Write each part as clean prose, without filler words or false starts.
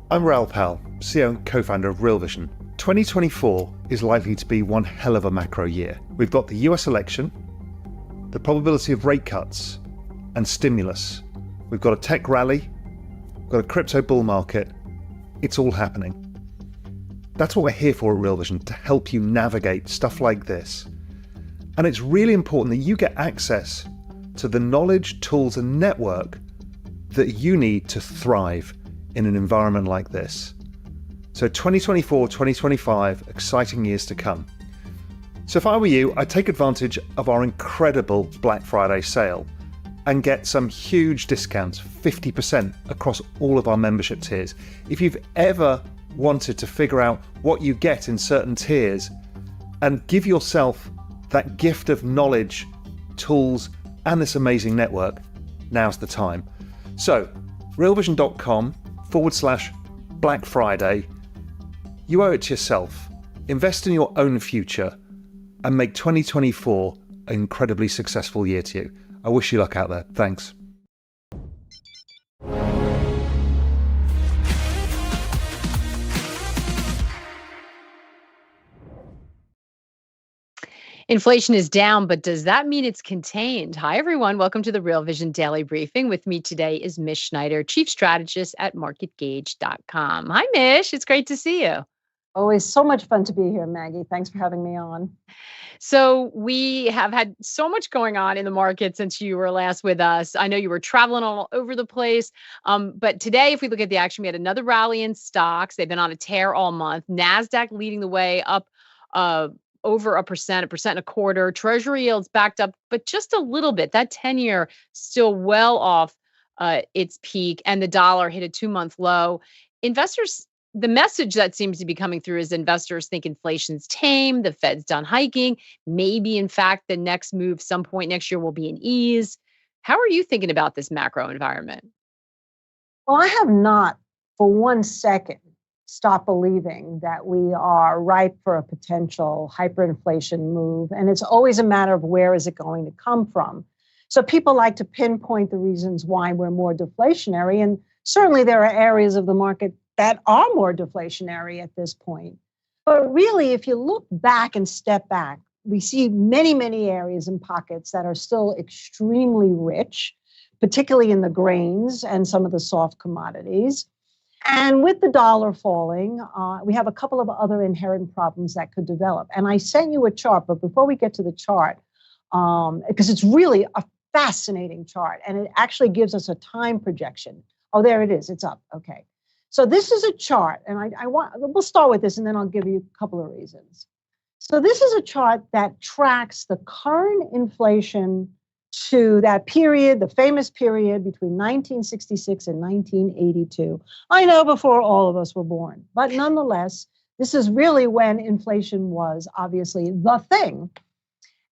I'm Raoul Pal, CEO and co-founder of realvision. 2024 is likely to be one hell of a macro year. We've got the US election, the probability of rate cuts, and stimulus. We've got a tech rally, we've got a crypto bull market. It's all happening. That's what we're here for at realvision, to help you navigate stuff like this. And it's really important that you get access to the knowledge, tools, and network that you need to thrive in an environment like this. So 2024, 2025, exciting years to come. So if I were you, I'd take advantage of our incredible Black Friday sale and get some huge discounts, 50% across all of our membership tiers. If you've ever wanted to figure out what you get in certain tiers and give yourself that gift of knowledge, tools, and this amazing network, now's the time. So realvision.com/Black Friday. You owe it to yourself. Invest in your own future and make 2024 an incredibly successful year to you. I wish you luck out there. Thanks. Inflation is down, but does that mean it's contained? Hi, everyone. Welcome to the Real Vision Daily Briefing. With me today is Mish Schneider, Chief Strategist at MarketGauge.com. Hi, Mish. It's great to see you. Always so much fun to be here, Maggie. Thanks for having me on. So we have had so much going on in the market since you were last with us. I know you were traveling all over the place. But today, if we look at the action, we had another rally in stocks. They've been on a tear all month. NASDAQ leading the way up over 1%, 1.25%. Treasury yields backed up, but just a little bit. That 10-year still well off its peak, and the dollar hit a 2-month low. The message that seems to be coming through is investors think inflation's tame, the Fed's done hiking. Maybe, in fact, the next move some point next year will be an ease. How are you thinking about this macro environment? Well, I have not for 1 second stopped believing that we are ripe for a potential hyperinflation move. And it's always a matter of where is it going to come from. So people like to pinpoint the reasons why we're more deflationary. And certainly there are areas of the market that are more deflationary at this point. But really, if you look back and step back, we see many, many areas and pockets that are still extremely rich, particularly in the grains and some of the soft commodities. And with the dollar falling, we have a couple of other inherent problems that could develop. And I sent you a chart, but before we get to the chart, because it's really a fascinating chart, and it actually gives us a time projection. Oh, there it is. It's up. Okay. So this is a chart, and we'll start with this, and then I'll give you a couple of reasons. So this is a chart that tracks the current inflation to that period, the famous period between 1966 and 1982. I know, before all of us were born, but nonetheless, this is really when inflation was obviously the thing.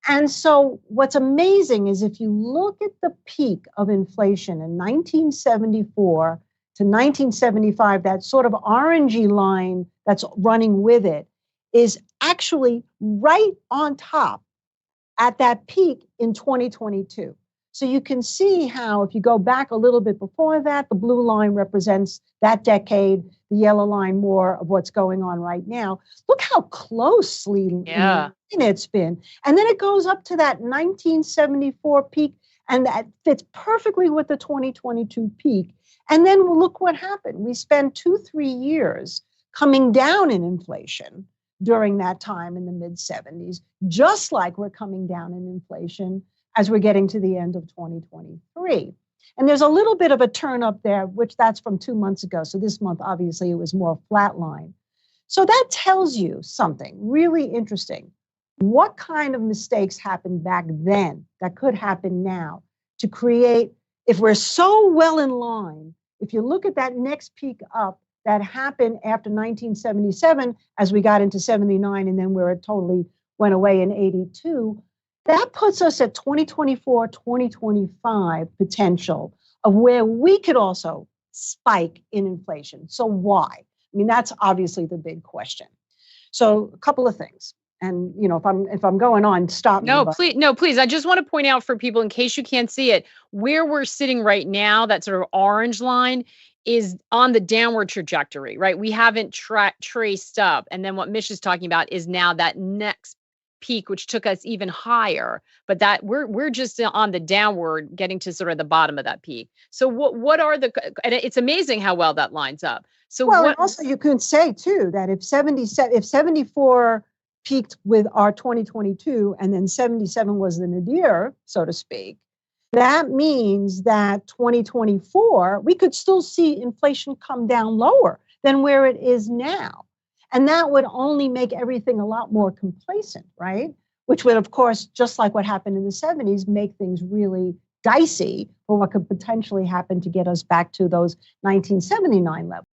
And so what's amazing is if you look at the peak of inflation in 1974 to 1975, that sort of orangey line that's running with it is actually right on top at that peak in 2022. So you can see how, if you go back a little bit before that, the blue line represents that decade, the yellow line more of what's going on right now. Look how closely it's been. And then it goes up to that 1974 peak, and that fits perfectly with the 2022 peak. And then look what happened. We spent 2-3 years coming down in inflation during that time in the mid-70s, just like we're coming down in inflation as we're getting to the end of 2023. And there's a little bit of a turn up there, which that's from 2 months ago. So this month, obviously, it was more flatline. So that tells you something really interesting. What kind of mistakes happened back then that could happen now to create, if we're so well in line, if you look at that next peak up, that happened after 1977 as we got into 79, and then where it totally went away in 82. That puts us at 2024, 2025 potential of where we could also spike in inflation. So why? I mean, that's obviously the big question. So a couple of things. And if I'm going on, stop me. Please. I just want to point out for people, in case you can't see it, where we're sitting right now, that sort of orange line is on the downward trajectory, right? We haven't traced up. And then what Mish is talking about is now that next peak, which took us even higher, but that we're just on the downward, getting to sort of the bottom of that peak. So what are the, and it's amazing how well that lines up. So Well, and what, also you could say too that if 74 peaked with our 2022 and then 77 was the nadir, so to speak, that means that 2024, we could still see inflation come down lower than where it is now. And that would only make everything a lot more complacent, right? Which would, of course, just like what happened in the 70s, make things really dicey for what could potentially happen to get us back to those 1979 levels.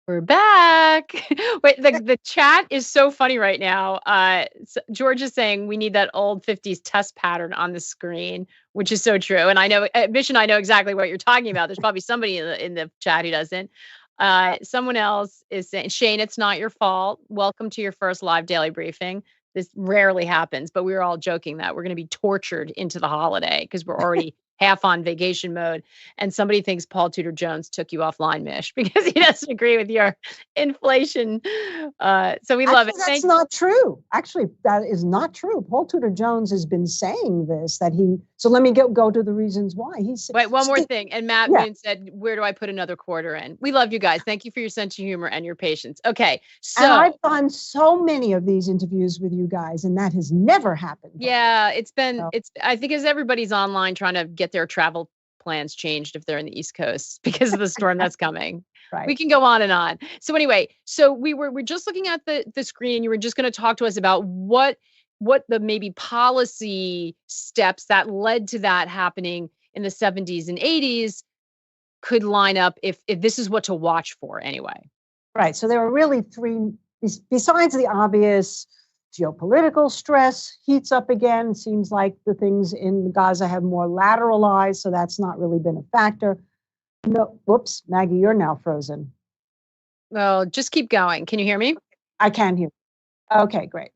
we're back. Wait, the chat is so funny right now. George is saying we need that old 50s test pattern on the screen, which is so true. And I know, Mish and I know exactly what you're talking about. There's probably somebody in the chat who doesn't. Someone else is saying, Shane, it's not your fault. Welcome to your first live daily briefing. This rarely happens, but we were all joking that we're going to be tortured into the holiday because we're already half on vacation mode. And somebody thinks Paul Tudor Jones took you offline, Mish, because he doesn't agree with your inflation. So we love it. That's not true. Actually, that is not true. Paul Tudor Jones has been saying this, so let me go to the reasons why. Wait, one more thing. And Matt Moon said, where do I put another quarter in? We love you guys. Thank you for your sense of humor and your patience. Okay. So and I've done so many of these interviews with you guys, and that has never happened. Yeah, I think as everybody's online trying to get their travel plans changed if they're in the East Coast because of the storm that's coming. Right. We can go on and on. So anyway, so we're just looking at the screen. You were just going to talk to us about what the maybe policy steps that led to that happening in the 70s and 80s could line up if this is what to watch for anyway. Right. So there were really three, besides the obvious geopolitical stress heats up again. Seems like the things in Gaza have more lateralized, so that's not really been a factor. No, whoops, Maggie, you're now frozen. Well, just keep going. Can you hear me? I can hear. Okay, great.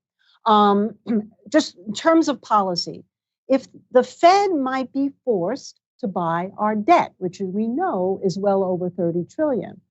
Just in terms of policy, if the Fed might be forced to buy our debt, which we know is well over 30 trillion.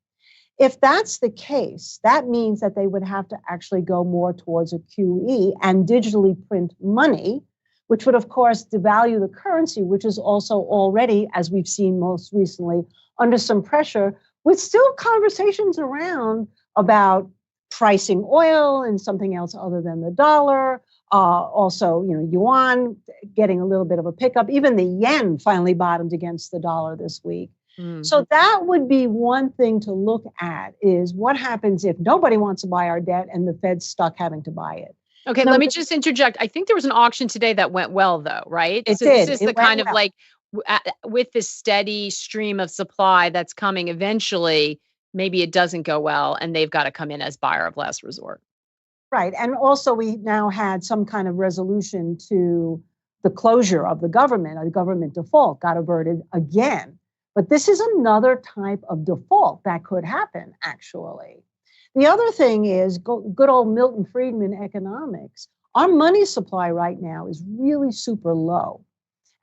If that's the case, that means that they would have to actually go more towards a QE and digitally print money, which would, of course, devalue the currency, which is also already, as we've seen most recently, under some pressure, with still conversations around about pricing oil and something else other than the dollar. Also, yuan getting a little bit of a pickup. Even the yen finally bottomed against the dollar this week. Mm-hmm. So that would be one thing to look at, is what happens if nobody wants to buy our debt and the Fed's stuck having to buy it. Okay, let me just interject. I think there was an auction today that went well, though, right? It so did. This is the kind of like, with this steady stream of supply that's coming eventually, maybe it doesn't go well and they've got to come in as buyer of last resort. Right. And also we now had some kind of resolution to the closure of the government. A government default got averted again. But this is another type of default that could happen, actually. The other thing is good old Milton Friedman economics. Our money supply right now is really super low.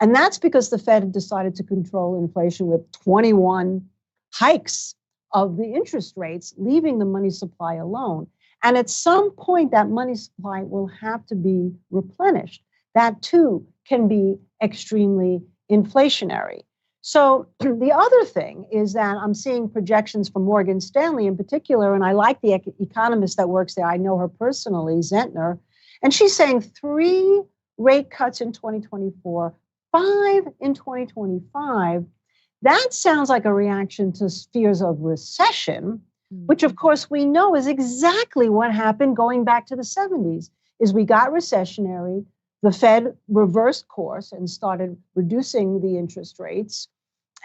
And that's because the Fed had decided to control inflation with 21 hikes of the interest rates, leaving the money supply alone. And at some point, that money supply will have to be replenished. That, too, can be extremely inflationary. So the other thing is that I'm seeing projections from Morgan Stanley in particular, and I like the economist that works there. I know her personally, Zentner, and she's saying 3 rate cuts in 2024, 5 in 2025. That sounds like a reaction to fears of recession, which of course we know is exactly what happened going back to the 70s, is we got recessionary, the Fed reversed course and started reducing the interest rates.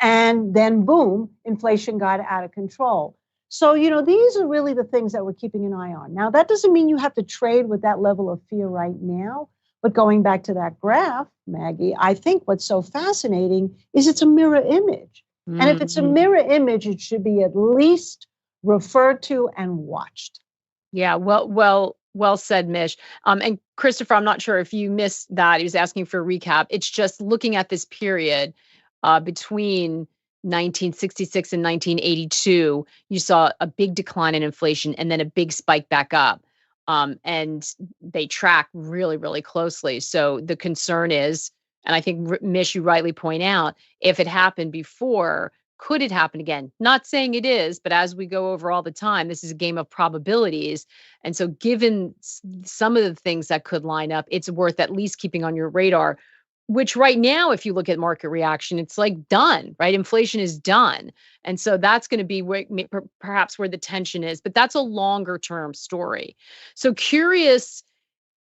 And then, boom, inflation got out of control. So, these are really the things that we're keeping an eye on. Now, that doesn't mean you have to trade with that level of fear right now. But going back to that graph, Maggie, I think what's so fascinating is it's a mirror image. Mm-hmm. And if it's a mirror image, it should be at least referred to and watched. Yeah, well said, Mish. And Christopher, I'm not sure if you missed that. He was asking for a recap. It's just looking at this period between 1966 and 1982, you saw a big decline in inflation and then a big spike back up. And they track really, really closely. So the concern is, and I think, Mish, you rightly point out, if it happened before, could it happen again? Not saying it is, but as we go over all the time, this is a game of probabilities. And so, given some of the things that could line up, it's worth at least keeping on your radar, which right now, if you look at market reaction, it's like done, right? Inflation is done. And so that's going to be where, perhaps where the tension is, but that's a longer term story. So curious,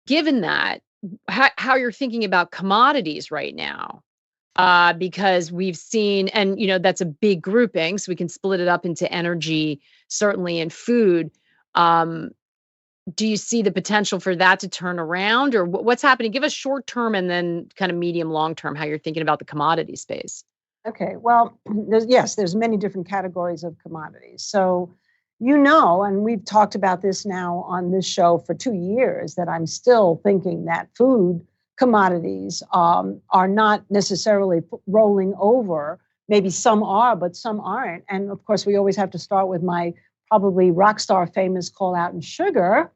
given that, how you're thinking about commodities right now, because we've seen, and that's a big grouping, so we can split it up into energy, certainly, and food. Do you see the potential for that to turn around, or what's happening? Give us short term and then kind of medium, long term, how you're thinking about the commodity space. Okay, well, there's many different categories of commodities. So, and we've talked about this now on this show for 2 years, that I'm still thinking that food commodities are not necessarily rolling over. Maybe some are, but some aren't. And of course, we always have to start with my probably rock star famous call out in sugar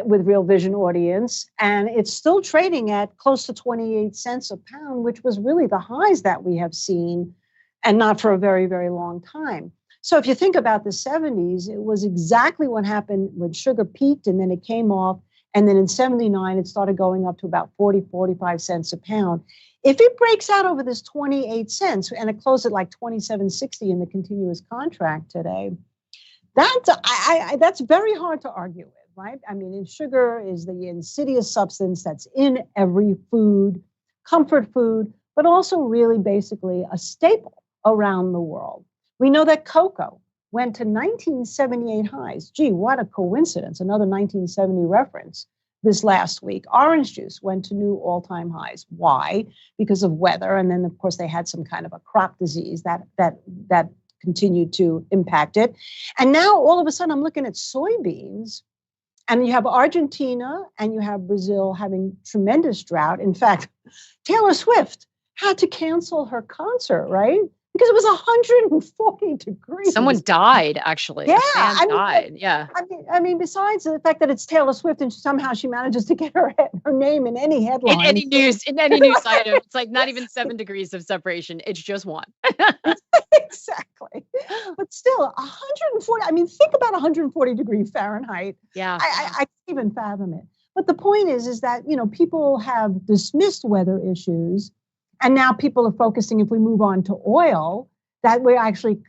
with Real Vision audience. And it's still trading at close to 28 cents a pound, which was really the highs that we have seen, and not for a very, very long time. So if you think about the 70s, it was exactly what happened when sugar peaked and then it came off. And then in 79, it started going up to about 40, 45 cents a pound. If it breaks out over this 28 cents and it closed at like 27.60 in the continuous contract today, that's very hard to argue with, right? I mean, sugar is the insidious substance that's in every food, comfort food, but also really basically a staple around the world. We know that cocoa went to 1978 highs. Gee, what a coincidence. Another 1970 reference this last week. Orange juice went to new all-time highs. Why? Because of weather. And then, of course, they had some kind of a crop disease that continued to impact it. And now, all of a sudden, I'm looking at soybeans, and you have Argentina and you have Brazil having tremendous drought. In fact, Taylor Swift had to cancel her concert, right? Because it was 140 degrees. Someone died, actually. Yeah, died. Yeah. I mean, besides the fact that it's Taylor Swift and somehow she manages to get her name in any headline, in any news item, it's like not even 7 degrees of separation. It's just one. Exactly. But still, 140. I mean, think about 140 degree Fahrenheit. Yeah. I can't even fathom it. But the point is that people have dismissed weather issues. And now people are focusing, if we move on to oil, that we're actually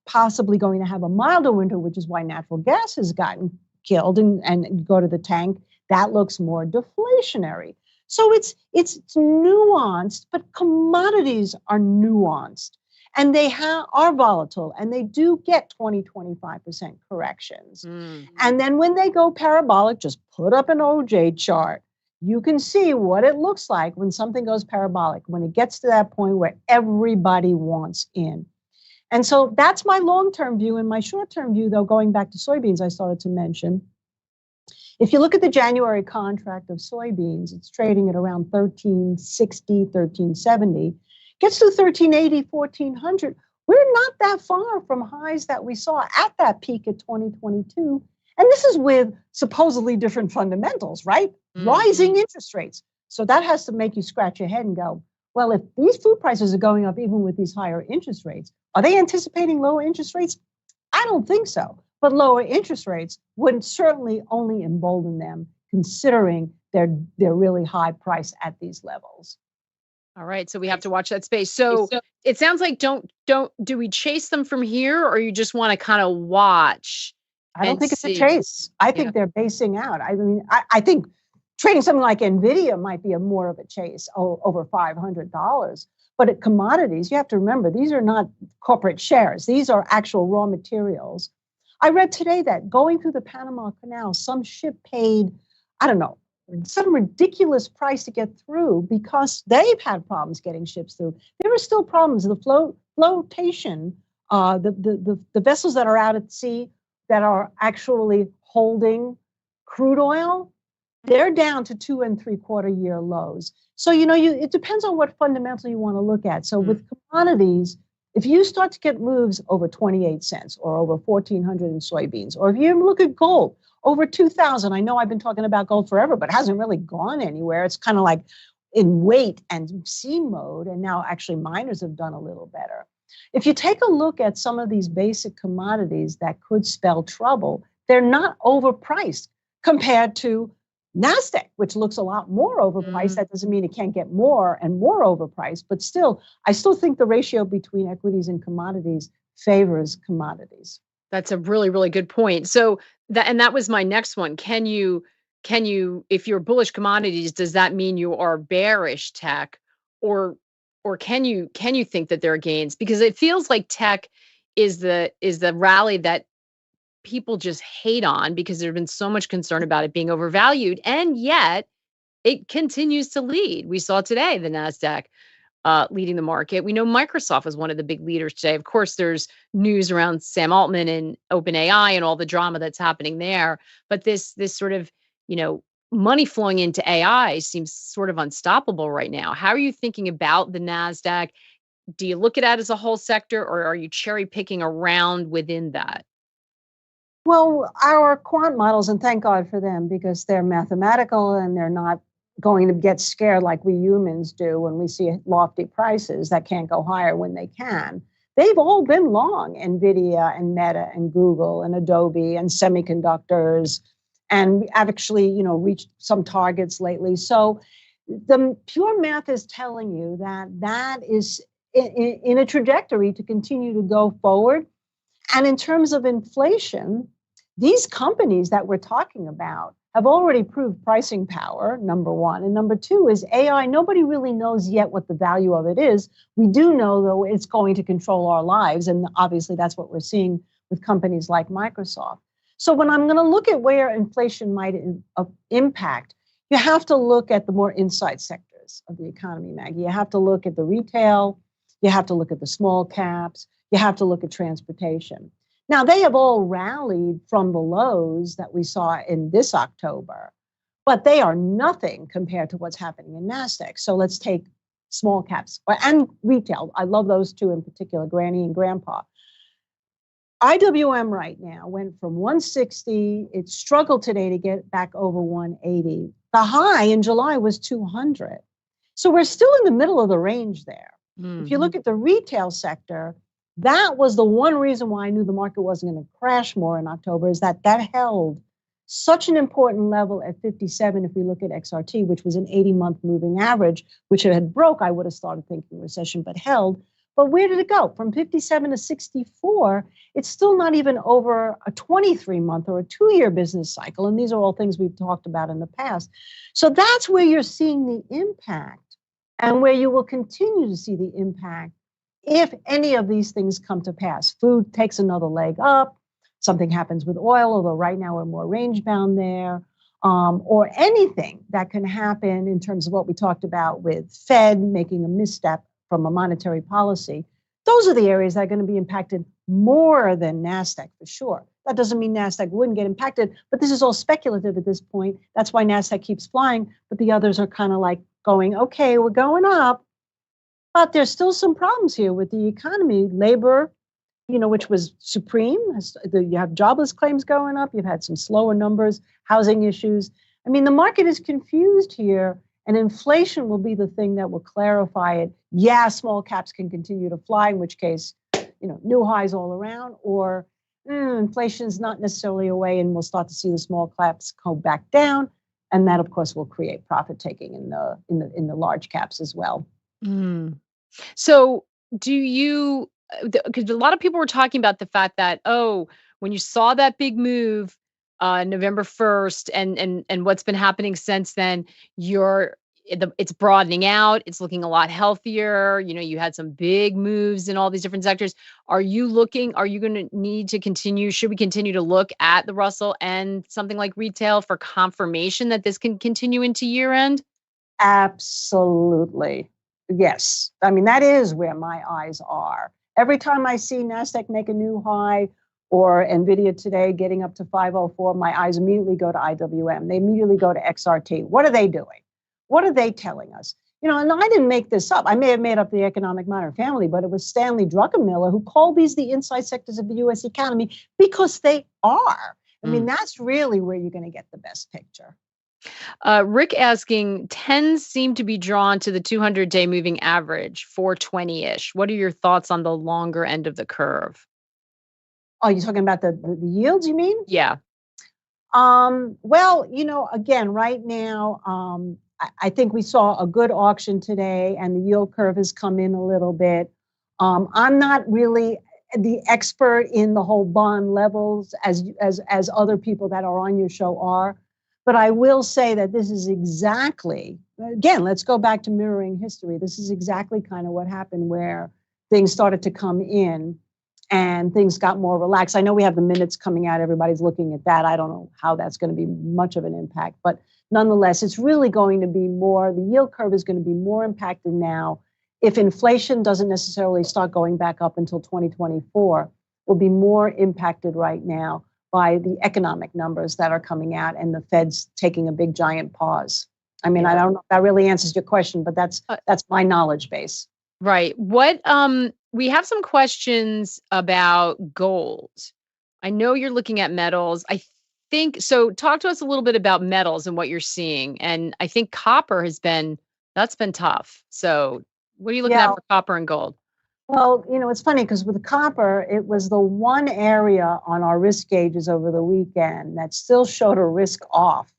possibly going to have a milder winter, which is why natural gas has gotten killed and go to the tank. That looks more deflationary. So it's nuanced, but commodities are nuanced. And they are volatile, and they do get 20, 25% corrections. And then when they go parabolic, just put up an OJ chart. You can see what it looks like when something goes parabolic, when it gets to that point where everybody wants in. And so that's my long-term view. And my short-term view, though, going back to soybeans, I started to mention, if you look at the January contract of soybeans, it's trading at around 1360, 1370, gets to 1380, 1400. We're not that far from highs that we saw at that peak at 2022. And this is with supposedly different fundamentals, right? Rising interest rates. So that has to make you scratch your head and go, well, if these food prices are going up even with these higher interest rates, are they anticipating lower interest rates? I don't think so. But lower interest rates would certainly only embolden them, considering their really high price at these levels. All right. So we have to watch that space. So it sounds like do we chase them from here, or you just want to kind of watch? I don't think it's a chase. I think they're basing out. I mean, I think trading something like NVIDIA might be more of a chase over $500. But at commodities, you have to remember, these are not corporate shares. These are actual raw materials. I read today that going through the Panama Canal, some ship paid, I don't know, some ridiculous price to get through because they've had problems getting ships through. There are still problems. The flotation, the vessels that are out at sea that are actually holding crude oil, they're down to 2 3/4 year lows. So, it depends on what fundamental you want to look at. So with commodities, If you start to get moves over 28 cents or over 1,400 in soybeans, or if you look at gold over 2,000, I know I've been talking about gold forever, but it hasn't really gone anywhere. It's kind of like in wait and see mode. And now actually miners have done a little better. If you take a look at some of these basic commodities that could spell trouble, they're not overpriced compared to NASDAQ, which looks a lot more overpriced. That doesn't mean it can't get more and more overpriced, but still, I still think the ratio between equities and commodities favors commodities. That's a really, really good point. So that was my next one. Can you, if you're bullish commodities, does that mean you are bearish tech, or can you think that there are gains? Because it feels like tech is the rally that people just hate on because there's been so much concern about it being overvalued, and yet it continues to lead. We saw today the Nasdaq leading the market. We know Microsoft was one of the big leaders today. Of course, there's news around Sam Altman and OpenAI and all the drama that's happening there. But this sort of, money flowing into AI seems sort of unstoppable right now. How are you thinking about the Nasdaq? Do you look at it as a whole sector, or are you cherry picking around within that? Well, our quant models, and thank God for them, because they're mathematical and they're not going to get scared like we humans do when we see lofty prices that can't go higher when they can. They've all been long NVIDIA and Meta and Google and Adobe and semiconductors, and actually, reached some targets lately. So the pure math is telling you that is in a trajectory to continue to go forward. And in terms of inflation, these companies that we're talking about have already proved pricing power, number one. And number two is AI. Nobody really knows yet what the value of it is. We do know, though, it's going to control our lives. And obviously, that's what we're seeing with companies like Microsoft. So when I'm going to look at where inflation might impact, you have to look at the more inside sectors of the economy, Maggie. You have to look at the retail. You have to look at the small caps. You have to look at transportation. Now, they have all rallied from the lows that we saw in this October, but they are nothing compared to what's happening in NASDAQ. So let's take small caps and retail. I love those two in particular, Granny and Grandpa. IWM right now went from 160. It struggled today to get back over 180. The high in July was 200. So we're still in the middle of the range there. Mm-hmm. If you look at the retail sector, that was the one reason why I knew the market wasn't going to crash more in October, is that held such an important level at 57. If we look at XRT, which was an 80-month moving average, which it had broke, I would have started thinking recession, but held. But where did it go? From 57 to 64, it's still not even over a 23-month or a 2-year business cycle. And these are all things we've talked about in the past. So that's where you're seeing the impact, and where you will continue to see the impact if any of these things come to pass. Food takes another leg up, something happens with oil, although right now we're more range bound there, or anything that can happen in terms of what we talked about with Fed making a misstep from a monetary policy. Those are the areas that are going to be impacted more than NASDAQ for sure. That doesn't mean NASDAQ wouldn't get impacted, but this is all speculative at this point. That's why NASDAQ keeps flying, but the others are kind of like going, okay, we're going up. But there's still some problems here with the economy. Labor, which was supreme. You have jobless claims going up. You've had some slower numbers, housing issues. I mean, the market is confused here, and inflation will be the thing that will clarify it. Yeah, small caps can continue to fly, in which case, new highs all around, or inflation's not necessarily away, and we'll start to see the small caps go back down. And that, of course, will create profit taking in the large caps as well. Mm. So do you, because a lot of people were talking about the fact that, when you saw that big move November 1st and what's been happening since then, it's broadening out. It's looking a lot healthier. You had some big moves in all these different sectors. Are you going to need to continue? Should we continue to look at the Russell and something like retail for confirmation that this can continue into year end? Absolutely. Yes. I mean, that is where my eyes are. Every time I see NASDAQ make a new high, or NVIDIA today getting up to 504, my eyes immediately go to IWM. They immediately go to XRT. What are they doing? What are they telling us? And I didn't make this up. I may have made up the economic minor family, but it was Stanley Druckenmiller who called these the inside sectors of the U.S. economy because they are. I mean, that's really where you're going to get the best picture. Rick asking, 10s seem to be drawn to the 200-day moving average, 420-ish. What are your thoughts on the longer end of the curve? Oh, you're talking about the yields, you mean? Yeah. Well, again, right now, I think we saw a good auction today and the yield curve has come in a little bit. I'm not really the expert in the whole bond levels as other people that are on your show are. But I will say that this is exactly, again, let's go back to mirroring history. This is exactly kind of what happened where things started to come in and things got more relaxed. I know we have the minutes coming out. Everybody's looking at that. I don't know how that's going to be much of an impact, but nonetheless, it's really going to be more, the yield curve is going to be more impacted now. If inflation doesn't necessarily start going back up until 2024, will be more impacted right now by the economic numbers that are coming out and the Fed's taking a big giant pause. I mean, I don't know if that really answers your question, but that's my knowledge base. Right. What we have some questions about gold. I know you're looking at metals. I think so. Talk to us a little bit about metals and what you're seeing. And I think copper that's been tough. So what are you looking at for copper and gold? Well, it's funny because with copper, it was the one area on our risk gauges over the weekend that still showed a risk off.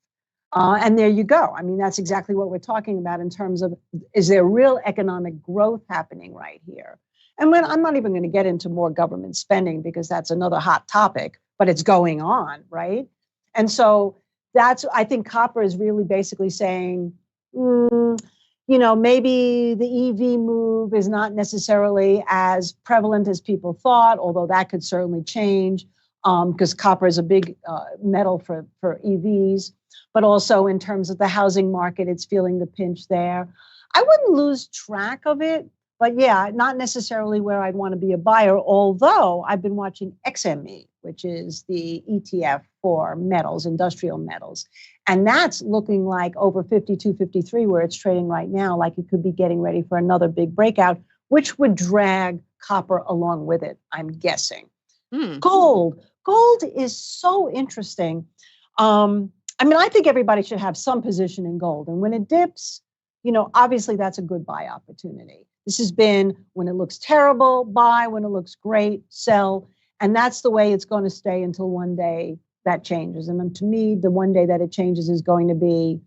And there you go. I mean, that's exactly what we're talking about in terms of, is there real economic growth happening right here? And I'm not even going to get into more government spending because that's another hot topic, but it's going on, right? And so I think copper is really basically saying, maybe the EV move is not necessarily as prevalent as people thought, although that could certainly change because copper is a big metal for EVs. But also in terms of the housing market, it's feeling the pinch there. I wouldn't lose track of it, but yeah, not necessarily where I'd want to be a buyer, although I've been watching XME, which is the ETF for metals, industrial metals. And that's looking like over 52, 53, where it's trading right now, like it could be getting ready for another big breakout, which would drag copper along with it, I'm guessing. Gold is so interesting. I think everybody should have some position in gold. And when it dips, obviously that's a good buy opportunity. This has been when it looks terrible, buy, when it looks great, sell. And that's the way it's going to stay until one day that changes. And then to me, the one day that it changes is going to be,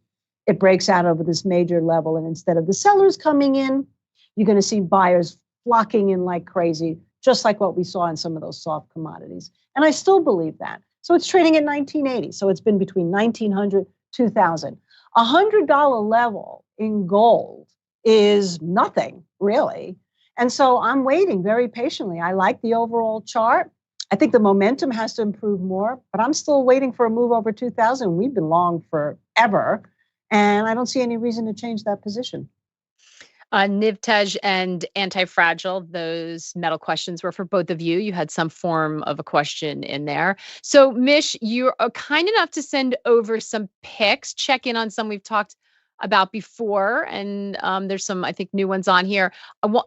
it breaks out over this major level. And instead of the sellers coming in, you're going to see buyers flocking in like crazy, just like what we saw in some of those soft commodities. And I still believe that. So it's trading at 1980. So it's been between 1900, 2000. $100 level in gold is nothing really. And so I'm waiting very patiently. I like the overall chart. I think the momentum has to improve more, but I'm still waiting for a move over 2000. We've been long forever, and I don't see any reason to change that position. Nivtej and anti-fragile, those metal questions were for both of you. You had some form of a question in there. So Mish, you're kind enough to send over some picks, check in on some we've talked about before. And there's some, I think, new ones on here.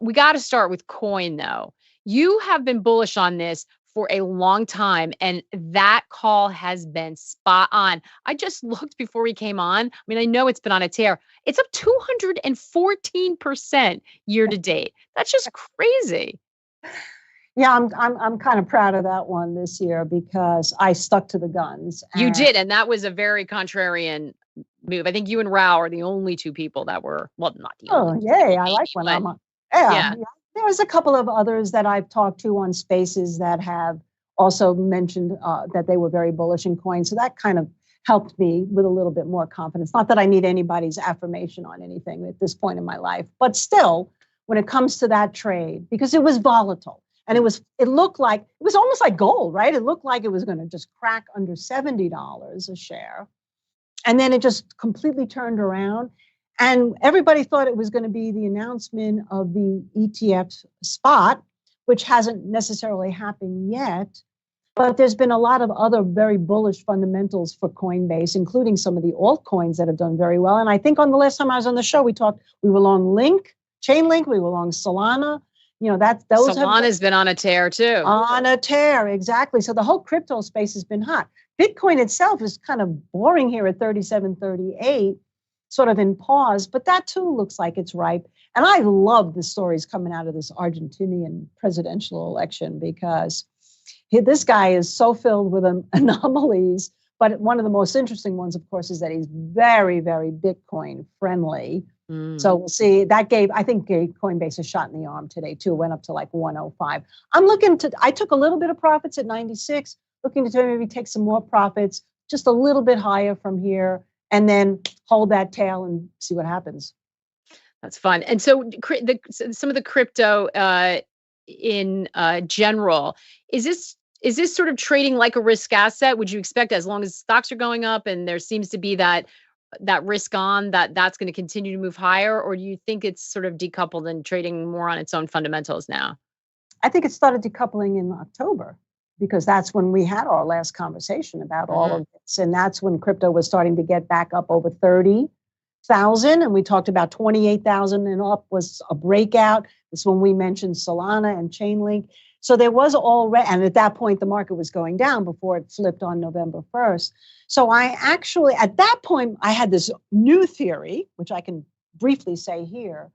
We got to start with coin though. You have been bullish on this for a long time, and that call has been spot on. I just looked before we came on. I mean, I know it's been on a tear. It's up 214% year to date. That's just crazy. Yeah, I'm kind of proud of that one this year because I stuck to the guns. You did, and that was a very contrarian move. I think you and Rao are the only two people that were, well, not the only. Oh, yay! I like when I'm on. Yeah. There's a couple of others that I've talked to on Spaces that have also mentioned that they were very bullish in coin. So that kind of helped me with a little bit more confidence. Not that I need anybody's affirmation on anything at this point in my life, but still, when it comes to that trade, because it was volatile and it looked like, it was almost like gold, right? It looked like it was going to just crack under $70 a share. And then it just completely turned around. And everybody thought it was going to be the announcement of the ETF spot, which hasn't necessarily happened yet. But there's been a lot of other very bullish fundamentals for Coinbase, including some of the altcoins that have done very well. And I think on the last time I was on the show, we were long Chainlink, we were long Solana. Those Solana's been on a tear too. On a tear, exactly. So the whole crypto space has been hot. Bitcoin itself is kind of boring here at 37.38, sort of in pause, but that too looks like it's ripe. And I love the stories coming out of this Argentinian presidential election because this guy is so filled with anomalies. But one of the most interesting ones, of course, is that he's very, very Bitcoin friendly. So we'll see. I think gave Coinbase a shot in the arm today too. It went up to like 105. I took a little bit of profits at 96, looking to maybe take some more profits, just a little bit higher from here, and then hold that tail and see what happens. That's fun. And so some of the crypto in general, is this sort of trading like a risk asset? Would you expect, as long as stocks are going up and there seems to be that risk on, that's going to continue to move higher? Or do you think it's sort of decoupled and trading more on its own fundamentals now? I think it started decoupling in October because that's when we had our last conversation about all of this. And that's when crypto was starting to get back up over 30,000. And we talked about 28,000 and up was a breakout. That's when we mentioned Solana and Chainlink. So there was already, and at that point, the market was going down before it flipped on November 1st. So at that point, I had this new theory, which I can briefly say here,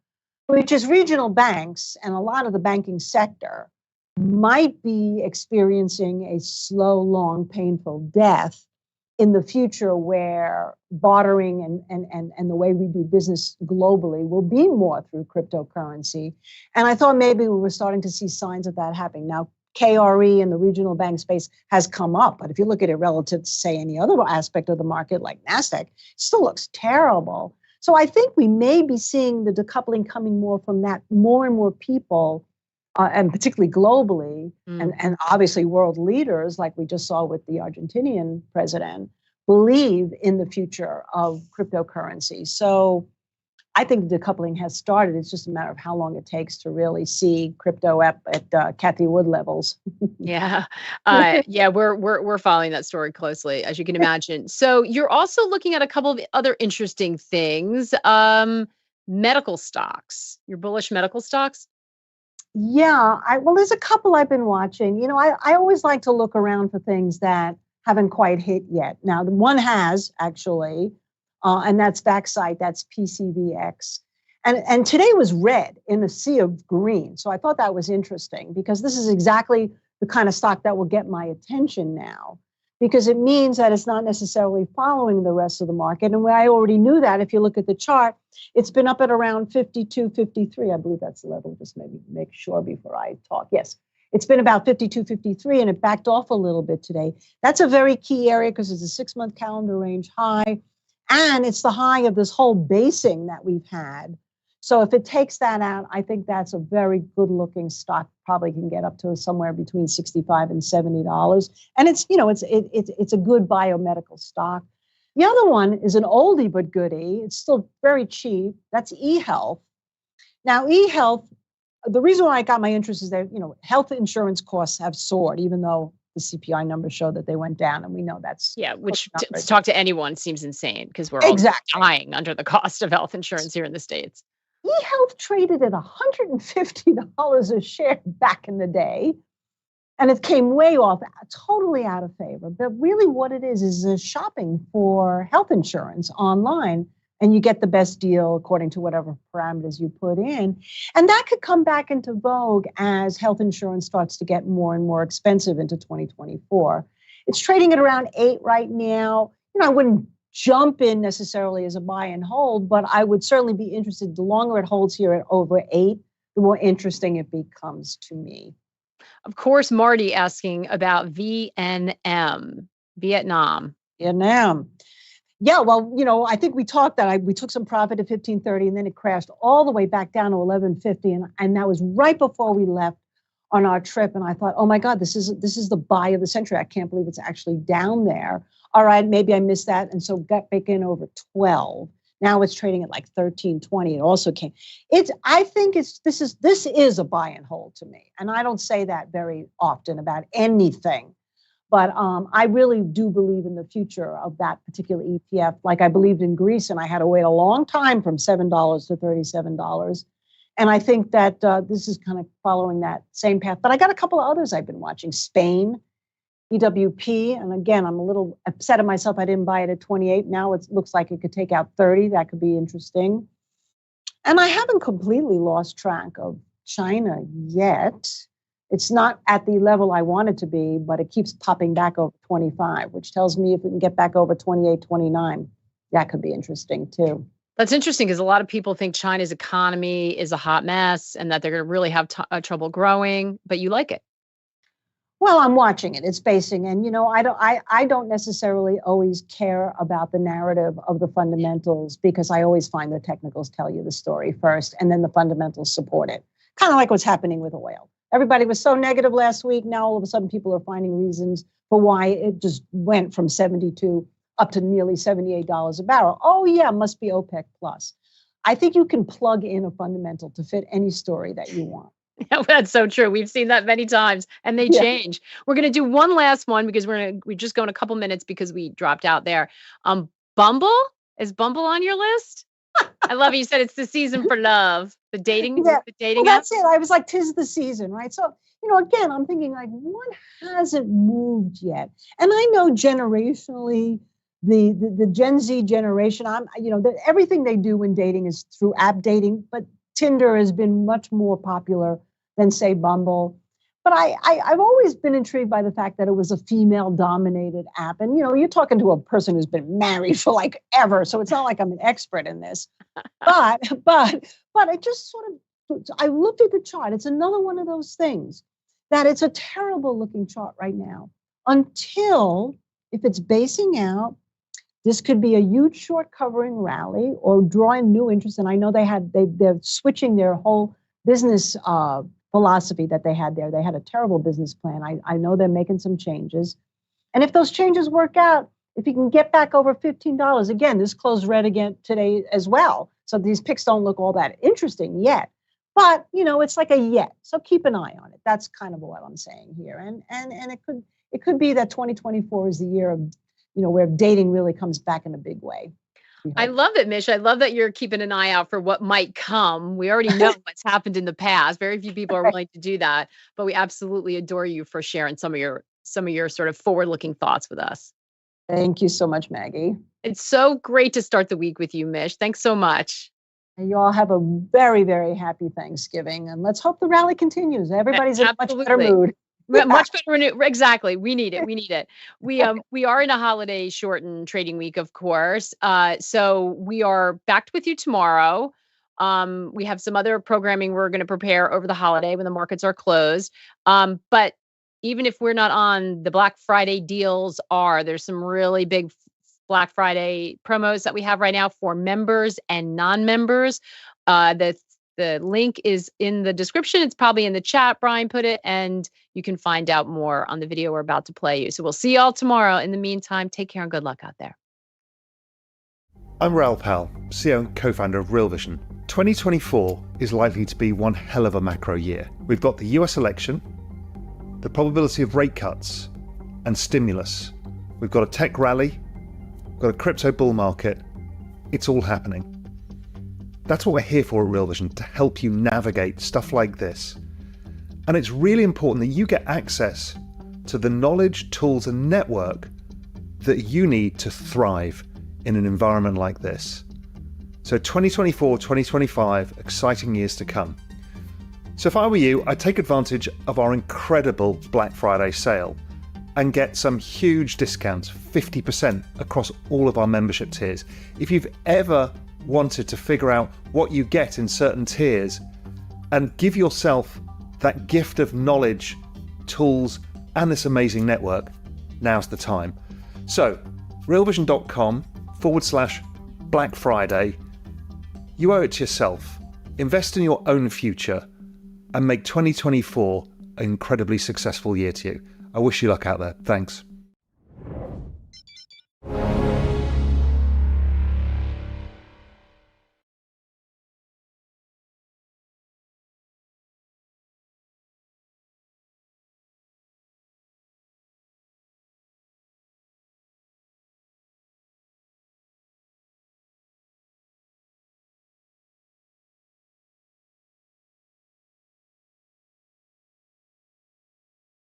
which is regional banks and a lot of the banking sector might be experiencing a slow, long, painful death in the future, where bartering and the way we do business globally will be more through cryptocurrency. And I thought maybe we were starting to see signs of that happening. Now, KRE in the regional bank space has come up, but if you look at it relative to, say, any other aspect of the market like NASDAQ, it still looks terrible. So I think we may be seeing the decoupling coming more from that, more and more people, and particularly globally, and obviously world leaders, like we just saw with the Argentinian president, believe in the future of cryptocurrency. So I think the decoupling has started. It's just a matter of how long it takes to really see crypto up at Cathie Wood levels. Yeah. We're following that story closely, as you can imagine. So you're also looking at a couple of other interesting things. Medical stocks. You're bullish medical stocks? Yeah, there's a couple I've been watching. I always like to look around for things that haven't quite hit yet. Now, the one has actually, and that's Vaxcyte, that's PCVX. And today was red in a sea of green. So I thought that was interesting because this is exactly the kind of stock that will get my attention now, because it means that it's not necessarily following the rest of the market. And I already knew that. If you look at the chart, it's been up at around 52, 53. I believe that's the level. Just maybe make sure before I talk. Yes, it's been about 52, 53, and it backed off a little bit today. That's a very key area because it's a 6-month calendar range high, and it's the high of this whole basing that we've had. So if it takes that out, I think that's a very good looking stock. Probably can get up to somewhere between $65 and $70. And it's a good biomedical stock. The other one is an oldie but goodie. It's still very cheap. That's eHealth. Now, eHealth, the reason why I got my interest is that, health insurance costs have soared, even though the CPI numbers show that they went down, and we know that's which to talk to anyone seems insane because we're all dying under the cost of health insurance here in the States. eHealth traded at $150 a share back in the day, and it came way off, totally out of favor. But really what it is a shopping for health insurance online, and you get the best deal according to whatever parameters you put in. And that could come back into vogue as health insurance starts to get more and more expensive into 2024. It's trading at around 8 right now. I wouldn't jump in necessarily as a buy and hold, but I would certainly be interested. The longer it holds here at over 8, the more interesting it becomes to me. Of course, Marty asking about VNM, Vietnam. Vietnam. Yeah, well, I think we talked that we took some profit at 15.30 and then it crashed all the way back down to 11.50. And that was right before we left on our trip. And I thought, oh my God, this is the buy of the century. I can't believe it's actually down there. All right, maybe I missed that. And so got back in over 12. Now it's trading at like 13.20. It also came. I think this is a buy and hold to me. And I don't say that very often about anything. But I really do believe in the future of that particular ETF. Like I believed in Greece, and I had to wait a long time from $7 to $37. And I think that this is kind of following that same path. But I got a couple of others I've been watching. Spain, EWP. And again, I'm a little upset at myself. I didn't buy it at 28. Now it looks like it could take out 30. That could be interesting. And I haven't completely lost track of China yet. It's not at the level I want it to be, but it keeps popping back over 25, which tells me if we can get back over 28, 29, that could be interesting too. That's interesting because a lot of people think China's economy is a hot mess and that they're going to really have trouble growing, but you like it. Well, I'm watching it. It's basing, and I don't necessarily always care about the narrative of the fundamentals because I always find the technicals tell you the story first, and then the fundamentals support it. Kind of like what's happening with oil. Everybody was so negative last week. Now all of a sudden, people are finding reasons for why it just went from 72 up to nearly $78 a barrel. Oh yeah, must be OPEC plus. I think you can plug in a fundamental to fit any story that you want. Yeah, that's so true. We've seen that many times and they change. We're going to do one last one because we're just going a couple minutes because we dropped out there. Bumble? Is Bumble on your list? I love it. You said it's the season for love. The dating Well, that's app? it. I was like, 'tis the season, right? So, again, I'm thinking like, what hasn't moved yet? And I know generationally, the Gen Z generation, everything they do when dating is through app dating, but Tinder has been much more popular than say Bumble. But I've always been intrigued by the fact that it was a female-dominated app. And, you're talking to a person who's been married for like ever. So it's not like I'm an expert in this. But I just I looked at the chart. It's another one of those things that it's a terrible looking chart right now until if it's basing out, this could be a huge short covering rally or drawing new interest. And I know they're switching their whole business philosophy that they had there. They had a terrible business plan. I know they're making some changes. And if those changes work out, if you can get back over $15, again, this closed red again today as well. So these picks don't look all that interesting yet. But, it's like a yet. So keep an eye on it. That's kind of what I'm saying here. And it could be that 2024 is the year of, where dating really comes back in a big way. I love it, Mish. I love that you're keeping an eye out for what might come. We already know what's happened in the past. Very few people are willing to do that, but we absolutely adore you for sharing some of your sort of forward-looking thoughts with us. Thank you so much, Maggie. It's so great to start the week with you, Mish. Thanks so much. And you all have a very, very happy Thanksgiving, and let's hope the rally continues. Everybody's in a much better mood. Much better. Exactly. We need it. We need it. We are in a holiday shortened trading week, of course. So we are back with you tomorrow. We have some other programming we're going to prepare over the holiday when the markets are closed. But even if we're not on, the Black Friday deals there's some really big Black Friday promos that we have right now for members and non-members. The link is in the description. It's probably in the chat. Brian put it, and you can find out more on the video we're about to play you. So we'll see y'all tomorrow. In the meantime, take care and good luck out there. I'm Raoul Pal, CEO and co-founder of realvision. 2024 is likely to be one hell of a macro year. We've got the US election, the probability of rate cuts, and stimulus. We've got a tech rally, we've got a crypto bull market. It's all happening. That's what we're here for at realvision, to help you navigate stuff like this. And it's really important that you get access to the knowledge, tools, and network that you need to thrive in an environment like this. So 2024, 2025, exciting years to come. So if I were you, I'd take advantage of our incredible Black Friday sale and get some huge discounts, 50% across all of our membership tiers. If you've ever wanted to figure out what you get in certain tiers and give yourself that gift of knowledge, tools, and this amazing network, now's the time. So realvision.com/Black Friday. You owe it to yourself. Invest in your own future and make 2024 an incredibly successful year to you. I wish you luck out there. Thanks.